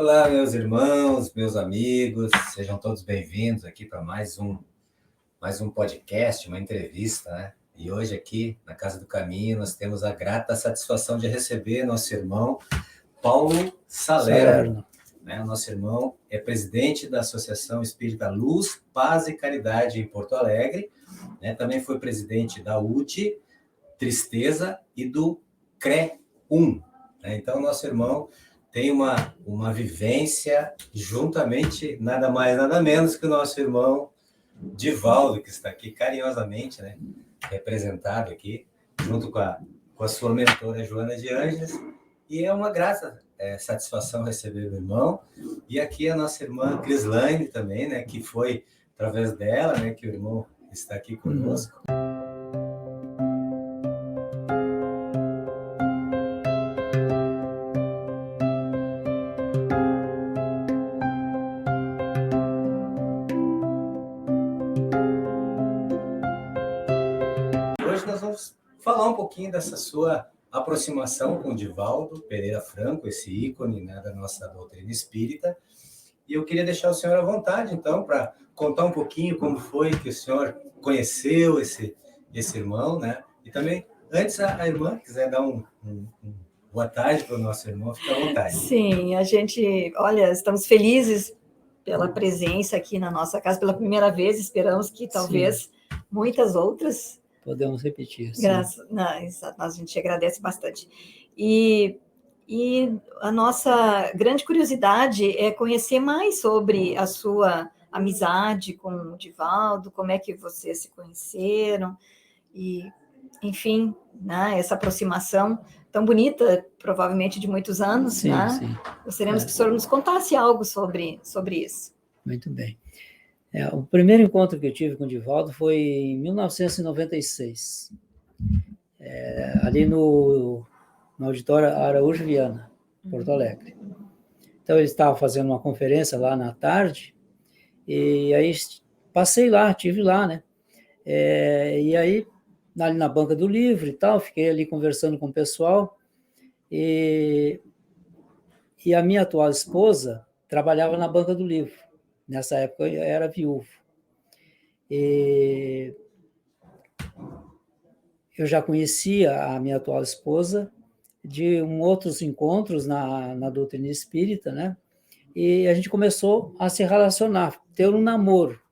Olá, meus irmãos, meus amigos, sejam todos bem-vindos aqui para mais um podcast, uma entrevista, né? E hoje aqui, na Casa do Caminho, nós temos a grata satisfação de receber nosso irmão Paulo Salerno, né? Nosso irmão é presidente da Associação Espírita Luz, Paz e Caridade em Porto Alegre, né? Também foi presidente da UTE, Tristeza e do CRE1, né? Então, nosso irmão tem uma vivência juntamente, nada mais, nada menos que o nosso irmão Divaldo, que está aqui carinhosamente, né, representado aqui, junto com a sua mentora Joana de Ângeles, e é uma grata satisfação receber o irmão, e aqui a nossa irmã Crislaine também, né, que foi através dela, né, que o irmão está aqui conosco. Falar um pouquinho dessa sua aproximação com o Divaldo Pereira Franco, esse ícone, né, da nossa doutrina espírita. E eu queria deixar o senhor à vontade, então, para contar um pouquinho como foi que o senhor conheceu esse irmão, né? E também, antes, a irmã quiser dar boa tarde para o nosso irmão, fique à vontade. Sim, estamos felizes pela presença aqui na nossa casa pela primeira vez, esperamos que talvez muitas outras. Podemos repetir. A gente agradece bastante. E a nossa grande curiosidade é conhecer mais sobre a sua amizade com o Divaldo, como é que vocês se conheceram, e, enfim, né, essa aproximação tão bonita, provavelmente de muitos anos. Sim, né? sim. Gostaríamos que o senhor nos contasse algo sobre isso. Muito bem. O primeiro encontro que eu tive com o Divaldo foi em 1996, ali no auditório Araújo Viana, Porto Alegre. Então, ele estava fazendo uma conferência lá na tarde, e aí passei lá, estive lá, né? E aí, ali na banca do livro e tal, fiquei ali conversando com o pessoal, e a minha atual esposa trabalhava na banca do livro. Nessa época eu era viúvo. E eu já conhecia a minha atual esposa de outros encontros na doutrina espírita, né? E a gente começou a se relacionar, ter um namoro.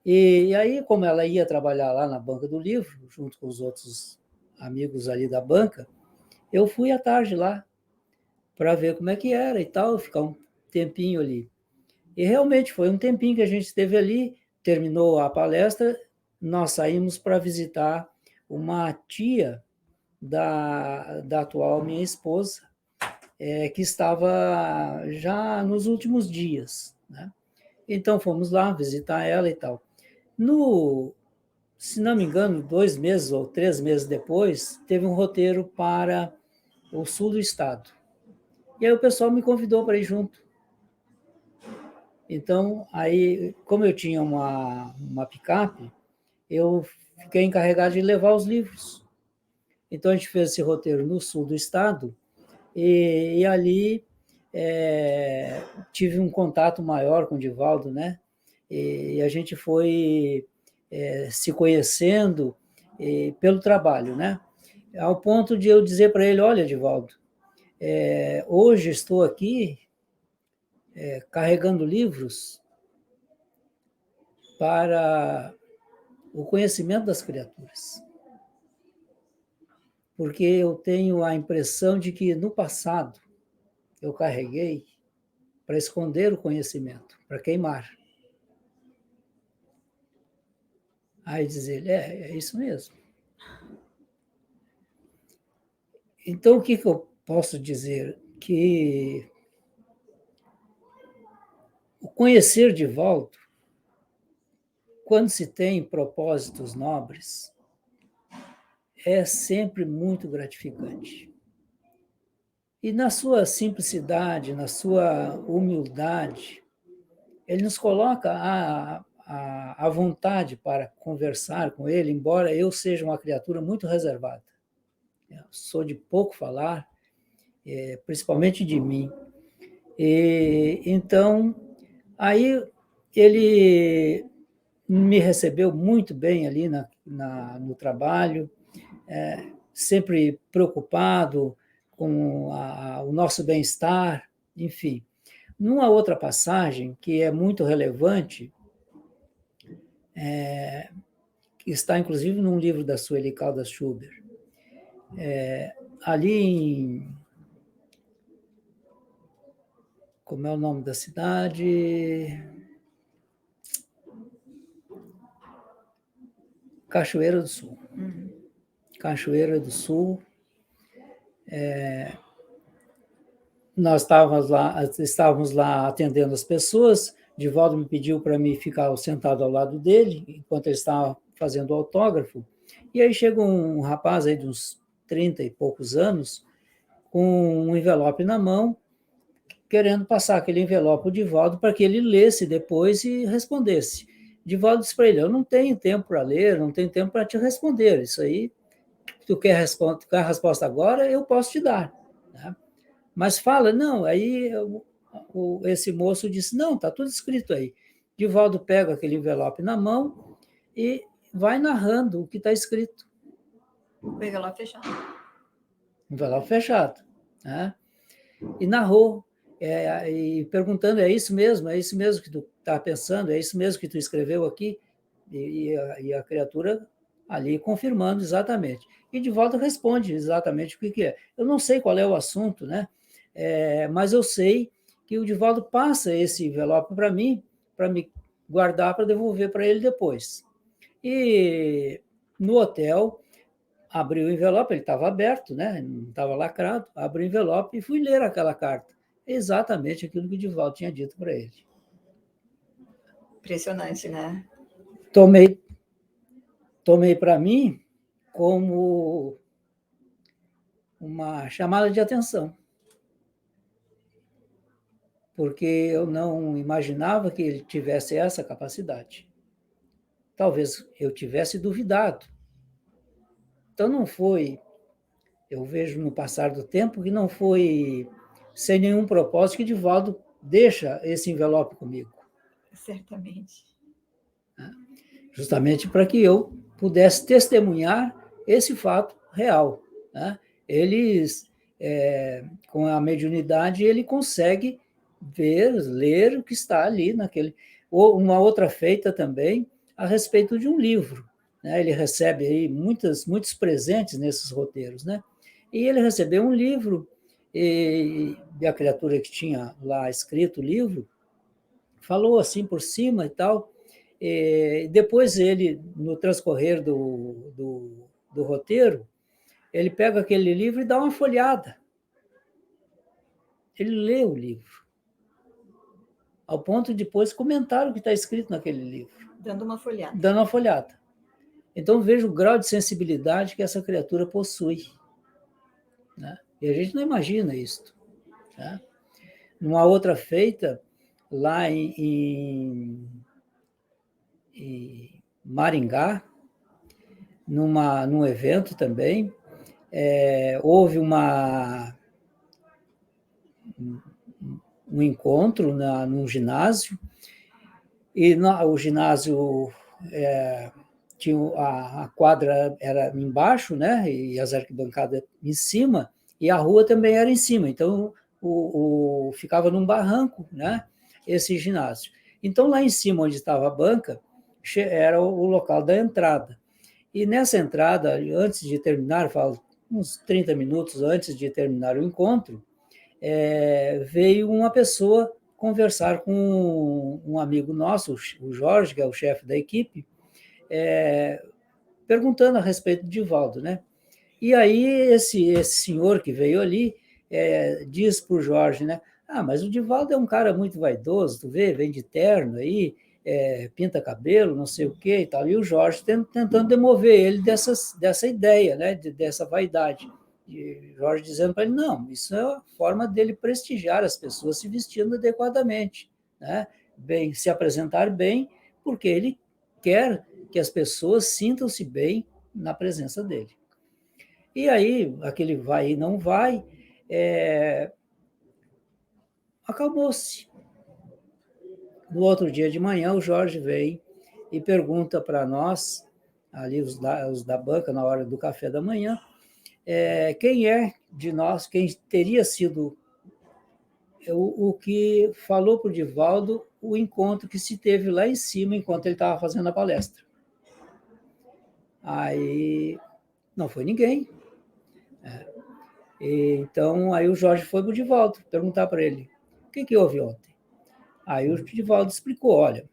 E aí, como ela ia trabalhar lá na banca do livro, junto com os outros amigos ali da banca, eu fui à tarde lá para ver como é que era e tal, ficar um tempinho ali. E realmente foi um tempinho que a gente esteve ali, terminou a palestra, nós saímos para visitar uma tia da atual minha esposa, que estava já nos últimos dias, né? Então fomos lá visitar ela e tal. Se não me engano, 2 meses ou 3 meses depois, teve um roteiro para o sul do estado. E aí o pessoal me convidou para ir junto. Então, aí, como eu tinha uma picape, eu fiquei encarregado de levar os livros. Então, a gente fez esse roteiro no sul do estado, e ali tive um contato maior com o Divaldo, né? E a gente foi se conhecendo pelo trabalho, né? Ao ponto de eu dizer para ele, olha, Divaldo, hoje estou aqui carregando livros para o conhecimento das criaturas. Porque eu tenho a impressão de que no passado eu carreguei para esconder o conhecimento, para queimar. Aí diz ele, é isso mesmo. Então, o que eu posso dizer? Que o conhecer Divaldo, quando se tem propósitos nobres, é sempre muito gratificante. E na sua simplicidade, na sua humildade, ele nos coloca à vontade para conversar com ele, embora eu seja uma criatura muito reservada. Eu sou de pouco falar, principalmente de mim. E então, aí ele me recebeu muito bem ali no trabalho, sempre preocupado com o nosso bem-estar, enfim. Numa outra passagem, que é muito relevante, que está inclusive num livro da Sueli Caldas Schubert, ali em... Como é o nome da cidade? Cachoeira do Sul. Cachoeira do Sul. Nós estávamos lá atendendo as pessoas. Divaldo me pediu para mim ficar sentado ao lado dele, enquanto ele estava fazendo o autógrafo. E aí chega um rapaz aí de uns 30 e poucos anos, com um envelope na mão, querendo passar aquele envelope para o Divaldo para que ele lesse depois e respondesse. Divaldo disse para ele: eu não tenho tempo para ler, não tenho tempo para te responder. Isso aí, tu quer a resposta agora, eu posso te dar. Né? Mas fala, não, aí esse moço disse, não, está tudo escrito aí. Divaldo pega aquele envelope na mão e vai narrando o que está escrito. O envelope fechado. Envelope fechado. Né? E narrou, e perguntando, é isso mesmo que tu está pensando, é isso mesmo que tu escreveu aqui? E a criatura ali confirmando exatamente. E Divaldo responde exatamente o que é. Eu não sei qual é o assunto, né? Mas eu sei que o Divaldo passa esse envelope para mim, para me guardar, para devolver para ele depois. E no hotel, abri o envelope, ele estava aberto, né? Não estava lacrado, abri o envelope e fui ler aquela carta. Exatamente aquilo que o Divaldo tinha dito para ele. Impressionante, né? Tomei para mim como uma chamada de atenção, porque eu não imaginava que ele tivesse essa capacidade. Talvez eu tivesse duvidado. Então não foi, eu vejo no passar do tempo que não foi sem nenhum propósito que Divaldo deixa esse envelope comigo. Certamente. Justamente para que eu pudesse testemunhar esse fato real. Né? Eles, com a mediunidade, ele consegue ver, ler o que está ali naquele... Ou uma outra feita também a respeito de um livro. Né? Ele recebe aí muitos presentes nesses roteiros. Né? E ele recebeu um livro, e a criatura que tinha lá escrito o livro falou assim por cima e tal. E depois ele, no transcorrer do roteiro, ele pega aquele livro e dá uma folhada. Ele lê o livro, ao ponto de depois comentar o que está escrito naquele livro. Dando uma folhada. Dando uma folhada. Então veja o grau de sensibilidade que essa criatura possui. Né? E a gente não imagina isso. Né? Numa outra feita, lá em Maringá, num evento também, houve um encontro num ginásio, e o ginásio tinha a quadra era embaixo, né, e as arquibancadas em cima, e a rua também era em cima, então ficava num barranco, né, esse ginásio. Então, lá em cima, onde estava a banca, era o local da entrada. E nessa entrada, antes de terminar, falo, uns 30 minutos antes de terminar o encontro, veio uma pessoa conversar com um amigo nosso, o Jorge, que é o chefe da equipe, perguntando a respeito de Divaldo, né? E aí esse senhor que veio ali diz para o Jorge, né? Ah, mas o Divaldo é um cara muito vaidoso, tu vê, vem de terno aí, pinta cabelo, não sei o quê e tal. E o Jorge tentando demover ele dessa ideia, né? Dessa vaidade. E Jorge dizendo para ele, não, isso é a forma dele prestigiar as pessoas se vestindo adequadamente, né? Bem, se apresentar bem, porque ele quer que as pessoas sintam-se bem na presença dele. E aí, aquele vai e não vai, acalmou-se. No outro dia de manhã, o Jorge vem e pergunta para nós, ali os da banca, na hora do café da manhã, quem é de nós, quem teria sido o que falou para o Divaldo o encontro que se teve lá em cima enquanto ele estava fazendo a palestra. Aí não foi ninguém. Então, aí o Jorge foi para o Divaldo perguntar para ele, o que houve ontem? Aí o Divaldo explicou, olha,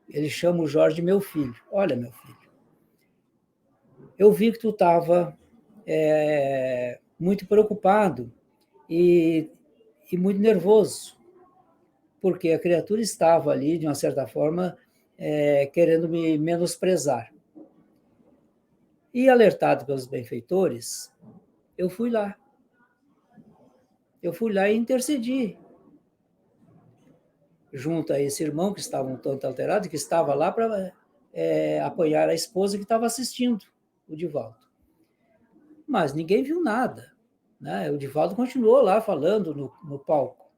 ele chama o Jorge de meu filho. Olha, meu filho, eu vi que tu estava muito preocupado e muito nervoso, porque a criatura estava ali, de uma certa forma, querendo me menosprezar. E alertado pelos benfeitores, eu fui lá. Eu fui lá e intercedi junto a esse irmão que estava um tanto alterado, que estava lá para apoiar a esposa que estava assistindo o Divaldo. Mas ninguém viu nada, né? O Divaldo continuou lá falando no palco.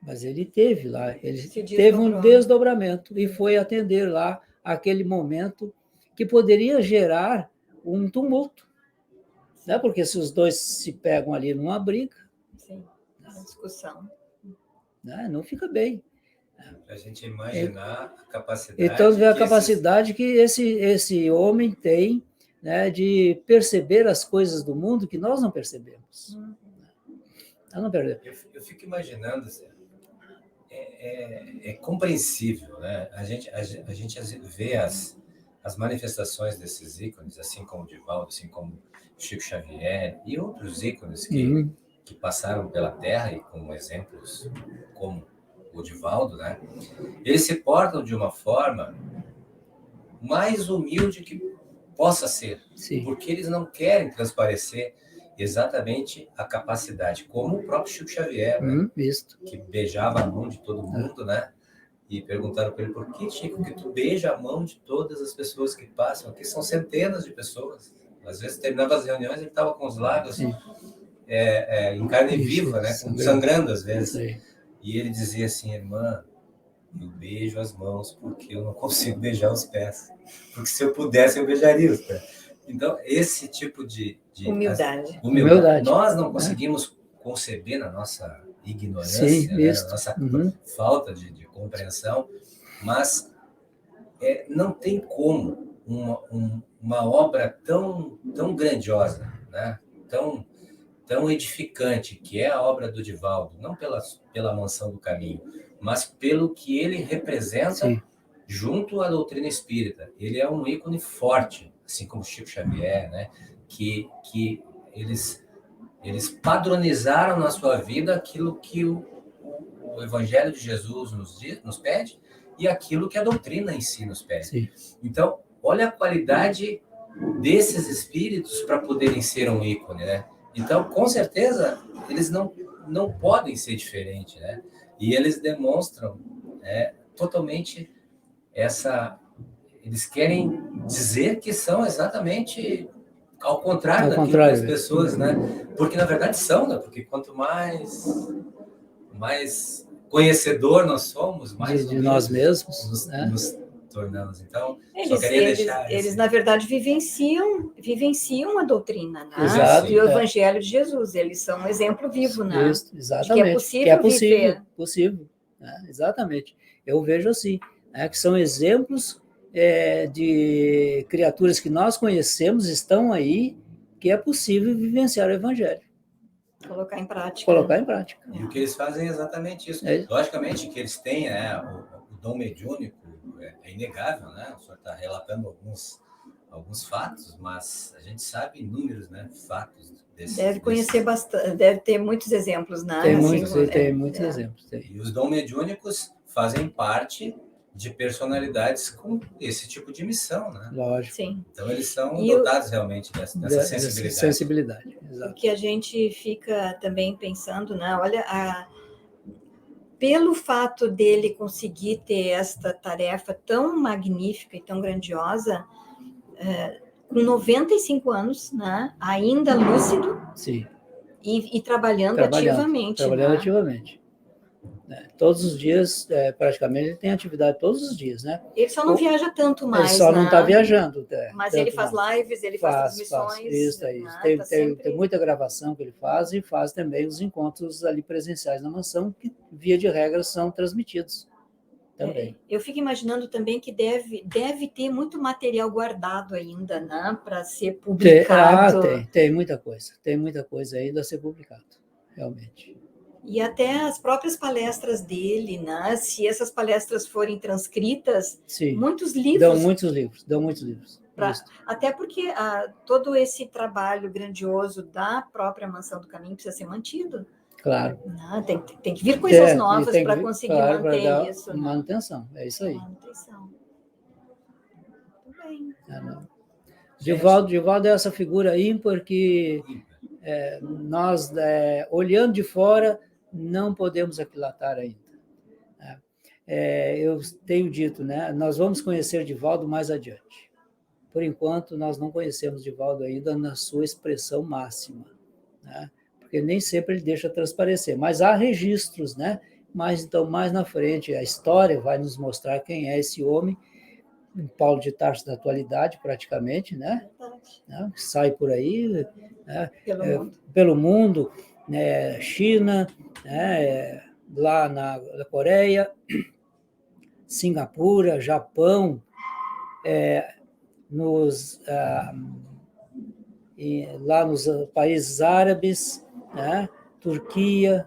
Mas ele teve lá, ele teve um desdobramento e foi atender lá aquele momento que poderia gerar um tumulto, né? Porque se os dois se pegam ali numa briga, sim, uma discussão, né? Não fica bem. Para a gente imaginar a capacidade. Então, vê a capacidade que esse homem tem, né, de perceber as coisas do mundo que nós não percebemos. Nós não percebemos. Eu fico imaginando, é compreensível, né? A gente vê as manifestações desses ícones, assim como o Divaldo, assim como Chico Xavier e outros ícones que passaram pela Terra, e com exemplos como o Divaldo, né? Eles se portam de uma forma mais humilde que possa ser, Sim. Porque eles não querem transparecer exatamente a capacidade, como o próprio Chico Xavier, né? Que beijava a mão de todo mundo, né? E perguntaram para ele, por que, Chico, que tu beija a mão de todas as pessoas que passam? Aqui são centenas de pessoas. Às vezes, terminava as reuniões, ele estava com os lábios em carne viva, né? Sangrando às vezes. Sim. E ele dizia assim, irmã, eu beijo as mãos porque eu não consigo beijar os pés. Porque se eu pudesse, eu beijaria os pés. Então, esse tipo de humildade. Nós não conseguimos conceber na nossa ignorância, né? Na nossa falta de compreensão, mas não tem como uma obra tão grandiosa, né? tão edificante, que é a obra do Divaldo, não pela Mansão do Caminho, mas pelo que ele representa junto à doutrina espírita. Ele é um ícone forte, assim como Chico Xavier, né? que eles padronizaram na sua vida aquilo que o Evangelho de Jesus nos pede e aquilo que a doutrina em si nos pede. Sim. Então, olha a qualidade desses espíritos para poderem ser um ícone, né? Então, com certeza, eles não podem ser diferentes, né? E eles demonstram totalmente eles querem dizer que são exatamente ao contrário daquilo que as pessoas, né? Porque, na verdade, são, né? Porque quanto mais conhecedor nós somos, mais de nós mesmos nos tornamos. Então, eles na verdade, vivenciam a doutrina, né? Exato, e o Evangelho de Jesus. Eles são um exemplo vivo, né? Isso, exatamente. De que é possível viver. Possível, né? Exatamente. Eu vejo assim, que são exemplos de criaturas que nós conhecemos, estão aí, que é possível vivenciar o Evangelho. Colocar em prática. Colocar em prática. E o que eles fazem é exatamente isso. Logicamente que eles têm o dom mediúnico, é inegável, né? O senhor está relatando alguns fatos, mas a gente sabe inúmeros, né, fatos desses. Deve conhecer bastante, deve ter muitos exemplos, né? Tem muitos exemplos. E os dom mediúnicos fazem parte de personalidades com esse tipo de missão, né? Lógico. Sim. Então eles são dotados realmente dessa sensibilidade. Exato. O que a gente fica também pensando, né? Olha, pelo fato dele conseguir ter esta tarefa tão magnífica e tão grandiosa, com 95 anos, né? Ainda lúcido. Sim. E trabalhando ativamente, trabalhando né? ativamente. Todos os dias, praticamente, ele tem atividade todos os dias, né? Ele só não viaja tanto Ele mais, só né? não está viajando. Mas tanto ele faz não. lives, ele faz transmissões. Isso aí. Né? Tem, Tá tem, sempre... tem muita gravação que ele faz e faz também os encontros ali presenciais na mansão, que, via de regra, são transmitidos também. Eu fico imaginando também que deve ter muito material guardado ainda, né? Para ser publicado. Tem muita coisa ainda a ser publicado, realmente. E até as próprias palestras dele, né? Se essas palestras forem transcritas, Sim, muitos livros. Dão muitos livros. Até porque todo esse trabalho grandioso da própria Mansão do Caminho precisa ser mantido. Claro. Não, tem que vir coisas novas para conseguir manter dar isso. Manutenção, é isso aí. Manutenção. Muito bem. Divaldo é essa figura ímpar que nós, olhando de fora, não podemos aquilatar ainda. Eu tenho dito, né? Nós vamos conhecer Divaldo mais adiante. Por enquanto, nós não conhecemos Divaldo ainda na sua expressão máxima, né? Porque nem sempre ele deixa transparecer, mas há registros, né? Mas então, mais na frente, a história vai nos mostrar quem é esse homem, Paulo de Tarso da atualidade, praticamente, né? Sai por aí, né? Pelo mundo, né? China, né? Lá na Coreia, Singapura, Japão, lá nos países árabes, né? Turquia.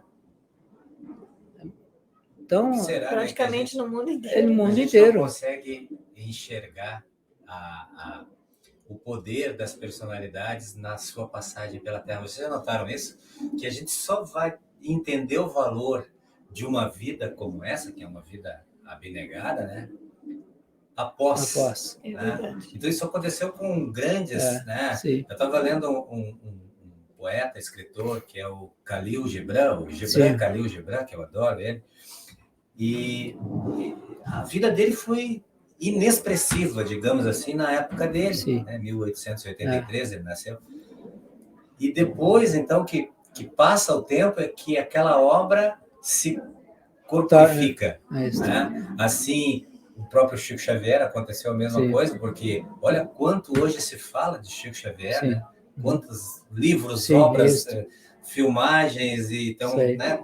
Então, praticamente no mundo inteiro. No mundo a gente inteiro. Não consegue enxergar o poder das personalidades na sua passagem pela Terra. Vocês já notaram isso? Que a gente só vai entender o valor de uma vida como essa, que é uma vida abnegada, né? Após. Né? Então isso aconteceu com grandes, né? Sim. Eu estava lendo um poeta, escritor, que é o Khalil Gibran, Khalil Gibran, que eu adoro ele, e a vida dele foi inexpressiva, digamos assim, na época dele, né? 1883 ele nasceu. E depois, então, que passa o tempo, é que aquela obra se corporifica. Né? Assim, o próprio Chico Xavier aconteceu a mesma coisa, porque olha quanto hoje se fala de Chico Xavier, né? Quantos livros, obras, filmagens, e então, né?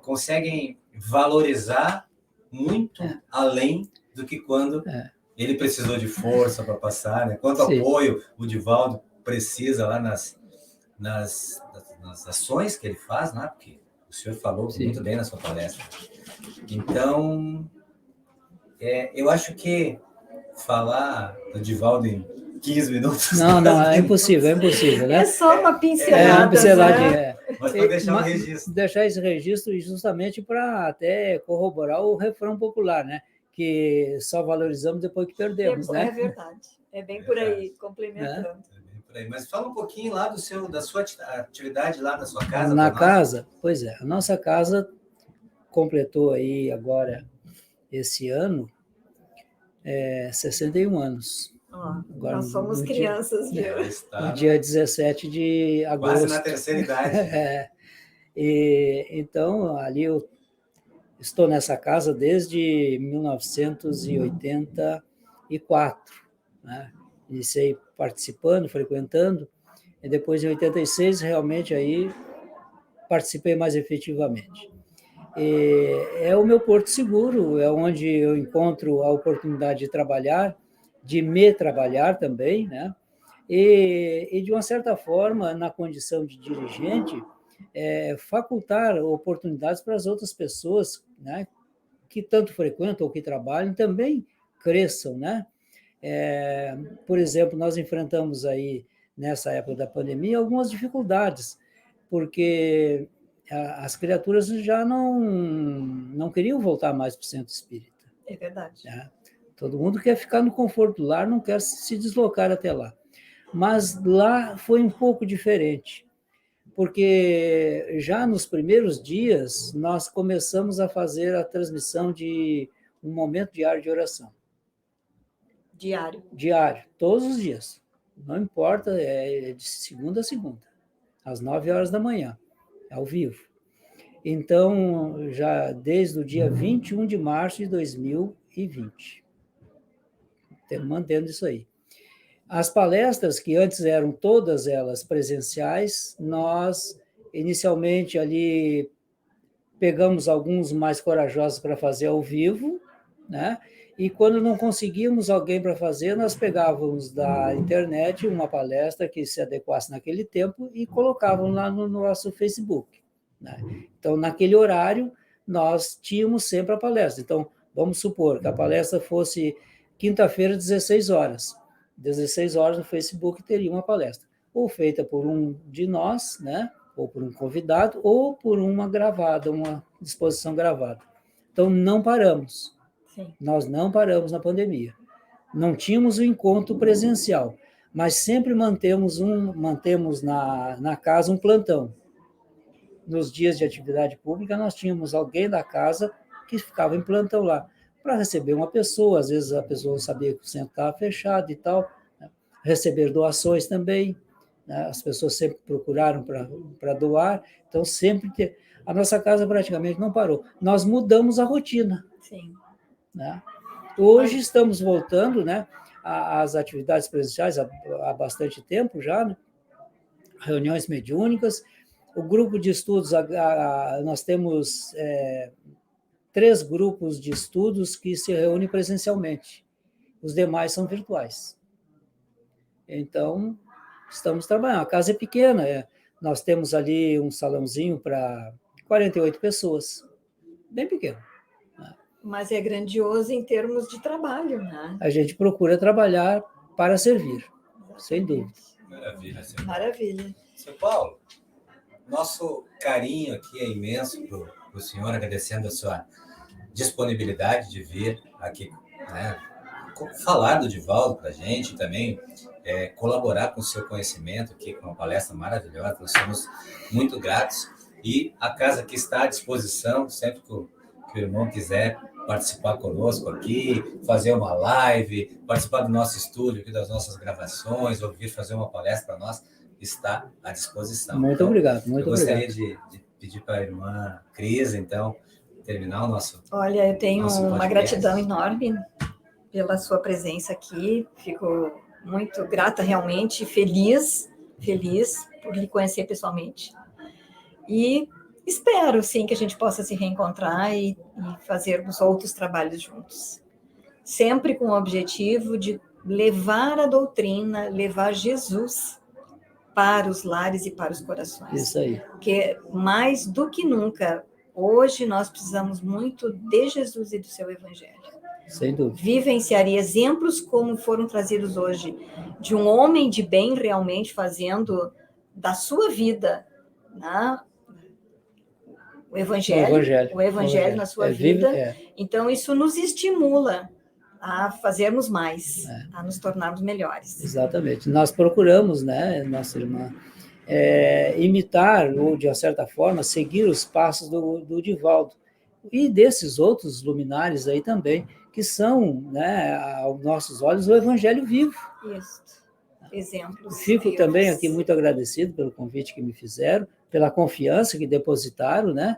Conseguem valorizar muito além do que quando ele precisou de força para passar, né? Quanto apoio o Divaldo precisa lá nas ações que ele faz, né? Porque o senhor falou muito bem na sua palestra. Então, eu acho que falar do Divaldo em 15 minutos... Não, é impossível, né? É só uma pincelada. Uma pinceladinha, Mas para deixar um registro. Deixar esse registro justamente para até corroborar o refrão popular, né? Que só valorizamos depois que perdemos, né? É verdade. É bem por aí, complementando. Mas fala um pouquinho lá da sua atividade lá na sua casa. Na casa, pois é, a nossa casa completou aí agora, esse ano, 61 anos. Agora, nós somos crianças, viu? No dia 17 de agosto. Quase na terceira idade. Então, ali eu estou nessa casa desde 1984, né? Iniciei participando, frequentando, e depois em 86 realmente aí participei mais efetivamente. É o meu porto seguro, é onde eu encontro a oportunidade de trabalhar, de me trabalhar também, né? E de uma certa forma, na condição de dirigente, facultar oportunidades para as outras pessoas, né, que tanto frequentam ou que trabalham, também cresçam, né? Por exemplo, nós enfrentamos aí, nessa época da pandemia, algumas dificuldades, porque as criaturas já não queriam voltar mais para o centro espírita. É verdade. Né? Todo mundo quer ficar no conforto do lar, não quer se deslocar até lá. Mas lá foi um pouco diferente, porque já nos primeiros dias nós começamos a fazer a transmissão de um momento diário de oração. Diário, todos os dias. Não importa, é de segunda a segunda. às 9 horas da manhã, ao vivo. Então, já desde o dia 21 de março de 2020. Mantendo isso aí. As palestras, que antes eram todas elas presenciais, nós, inicialmente, ali, pegamos alguns mais corajosos para fazer ao vivo, né? E quando não conseguíamos alguém para fazer, nós pegávamos da internet uma palestra que se adequasse naquele tempo e colocávamos lá no nosso Facebook, né? Então, naquele horário, nós tínhamos sempre a palestra. Então, vamos supor que a palestra fosse quinta-feira, 16 horas. 16 horas no Facebook teria uma palestra, ou feita por um de nós, né? Ou por um convidado, ou por uma gravada, uma exposição gravada. Então, não paramos. Sim. Nós não paramos na pandemia. Não tínhamos o encontro presencial, mas sempre mantemos na casa um plantão. Nos dias de atividade pública, nós tínhamos alguém da casa que ficava em plantão lá, para receber uma pessoa, às vezes a pessoa não sabia que o centro estava fechado e tal, né? Receber doações também, né? As pessoas sempre procuraram para doar, então sempre a nossa casa praticamente não parou. Nós mudamos a rotina. Sim. Né? Hoje estamos voltando, né, às atividades presenciais há bastante tempo já, né? Reuniões mediúnicas. O grupo de estudos, nós temos 3 grupos de estudos que se reúnem presencialmente. Os demais são virtuais. Então, estamos trabalhando. A casa é pequena, nós temos ali um salãozinho para 48 pessoas, bem pequeno. Mas é grandioso em termos de trabalho, né? A gente procura trabalhar para servir, sem dúvida. Maravilha, seu Paulo. Maravilha. Seu Paulo, nosso carinho aqui é imenso para o senhor, agradecendo a sua disponibilidade de vir aqui, né, falar do Divaldo para a gente, também colaborar com o seu conhecimento aqui, com uma palestra maravilhosa. Nós somos muito gratos. E a casa aqui está à disposição, sempre que o irmão quiser participar conosco aqui, fazer uma live, participar do nosso estúdio, aqui das nossas gravações, ou vir fazer uma palestra para nós, está à disposição. Muito então, obrigado, muito obrigado. Eu gostaria de pedir para a irmã Cris, então, terminar o nosso... Olha, eu tenho uma gratidão enorme pela sua presença aqui, fico muito grata realmente, feliz por lhe conhecer pessoalmente. E espero, sim, que a gente possa se reencontrar e fazermos outros trabalhos juntos. Sempre com o objetivo de levar a doutrina, levar Jesus para os lares e para os corações. Isso aí. Porque, mais do que nunca, hoje nós precisamos muito de Jesus e do seu Evangelho. Sem dúvida. Vivenciaria exemplos como foram trazidos hoje, de um homem de bem realmente fazendo da sua vida, né, o evangelho na sua vida. Então, isso nos estimula a fazermos mais, a nos tornarmos melhores. Exatamente. Nós procuramos, né, nossa irmã, imitar, ou de uma certa forma, seguir os passos do Divaldo. E desses outros luminares aí também, que são, né, aos nossos olhos, o Evangelho vivo. Isso. Exemplos. Fico também aqui muito agradecido pelo convite que me fizeram, pela confiança que depositaram, né?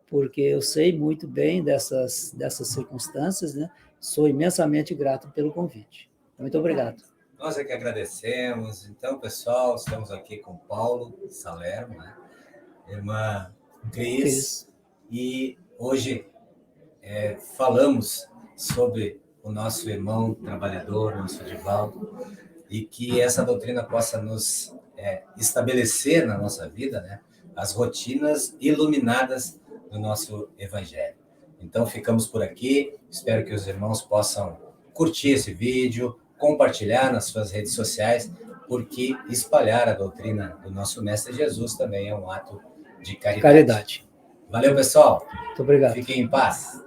Porque eu sei muito bem dessas circunstâncias, né? Sou imensamente grato pelo convite. Muito obrigado. Nós é que agradecemos. Então, pessoal, estamos aqui com Paulo Salerno, né? Irmã Cris, e hoje falamos sobre o nosso irmão trabalhador, nosso Divaldo, e que essa doutrina possa nos estabelecer na nossa vida, né, as rotinas iluminadas do nosso Evangelho. Então, ficamos por aqui. Espero que os irmãos possam curtir esse vídeo, compartilhar nas suas redes sociais, porque espalhar a doutrina do nosso Mestre Jesus também é um ato de caridade. Valeu, pessoal. Muito obrigado. Fiquem em paz.